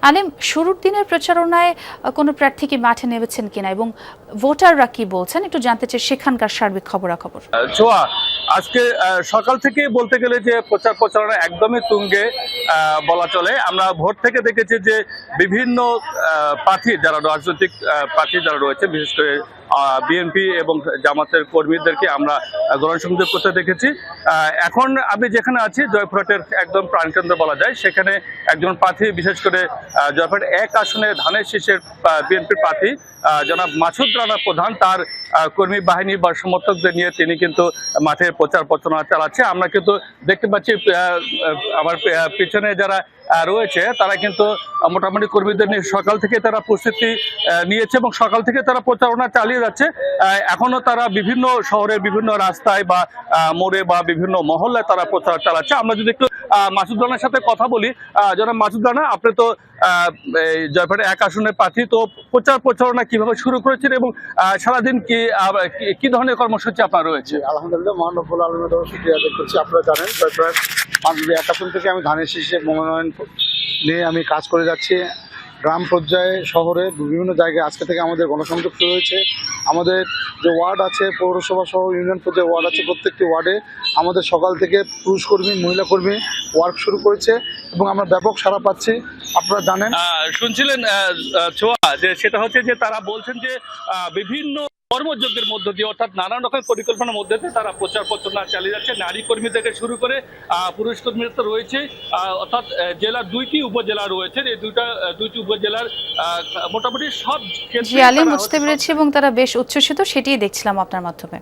আলিম, শুরুর দিনের প্রচারণায় কোনো প্রার্থী কি মাঠে নেমেছেন কিনা এবং ভোটাররা কি বলছেন একটু জানতে চাই সেখানকার সার্বিক খবরাখবর। ছোঁয়া, আজকে সকাল থেকে বলতে গেলে যে প্রচারণা একদমই তুঙ্গে বলা চলে। আমরা ভোর থেকে দেখেছি যে বিভিন্ন প্রার্থী যারা রাজনৈতিক প্রার্থী যারা রয়েছে, বিশেষ করে বিএনপি এবং জামাতের কর্মীদেরকে আমরা গণসংযোগ করতে দেখেছি। এখন আমি যেখানে আছি জয়পুরহাটের একদম প্রাণকেন্দ্র বলা যায়, সেখানে একজন প্রার্থী, বিশেষ করে জয়পুরহাট 1 আসনে ধানের শীষের বিএনপির প্রার্থী জনাব মাসুদ রানা প্রধান, তার কর্মী বাহিনী বা সমর্থকদের নিয়ে তিনি কিন্তু মাঠে প্রচারণা চালাচ্ছে। আমরা কিন্তু দেখতে পাচ্ছি আমার পিছনে যারা রয়েছে তারা কিন্তু মোটামুটি কর্মীদের নিয়ে সকাল থেকে তারা প্রস্তুতি নিয়েছে এবং সকাল থেকে তারা প্রচারণা চালিয়ে যাচ্ছে। এখনো তারা বিভিন্ন শহরের বিভিন্ন রাস্তায় বা মোড়ে বা বিভিন্ন মহল্লায় তারা প্রচার চালাচ্ছে। আমরা যদি একটু মাসুদ রানার সাথে কথা বলি, জনাব মাসুদ রানা, আপনি তো জয়পুরহাট 1 আসনের প্রার্থী, তো প্রচারণা কিভাবে শুরু করেছেন এবং সারাদিন কি ধরনের কর্মসূচি আপনার রয়েছে? আলহামদুলিল্লাহ, মহান রব্বুল আলমীর শুকরিয়া আদায় করছি। আপনারা জানেন জয়পুরহাট 1 আসন থেকে আমি ধানের শীষে মনোনয়ন নিয়ে আমি কাজ করে যাচ্ছি। গ্রাম পর্যায়ে, শহরে, বিভিন্ন জায়গায় আজকে থেকে আমাদের গণসংযোগ শুরু হয়েছে। আমাদের যে ওয়ার্ড আছে, পৌরসভা সহ ইউনিয়ন পর্যায়ে ওয়ার্ড আছে, প্রত্যেকটি ওয়ার্ডে আমাদের সকাল থেকে পুরুষ কর্মী, মহিলা কর্মী ওয়ার্ক শুরু করেছে এবং আমরা ব্যাপক সাড়া পাচ্ছি। আপনারা জানেন, শুনছিলেন ছোঁয়া, যে সেটা হচ্ছে যে তারা বলছেন যে বিভিন্ন কর্মযজ্ঞের মধ্য দিয়ে, অর্থাৎ নানান রকম পরিকল্পনার মধ্যে দিয়ে তারা প্রচারণা চালিয়ে যাচ্ছে। নারী কর্মী থেকে শুরু করে পুরুষ কর্মীরা তো রয়েছে, অর্থাৎ জেলার 2টি উপজেলা রয়েছে। এই দুইটি উপজেলার মোটামুটি সব ক্ষেত্রে জি আলিম, বুঝতে পেরেছি এবং তারা বেশ উচ্ছ্বসিত, সেটাই দেখছিলাম আপনার মাধ্যমে।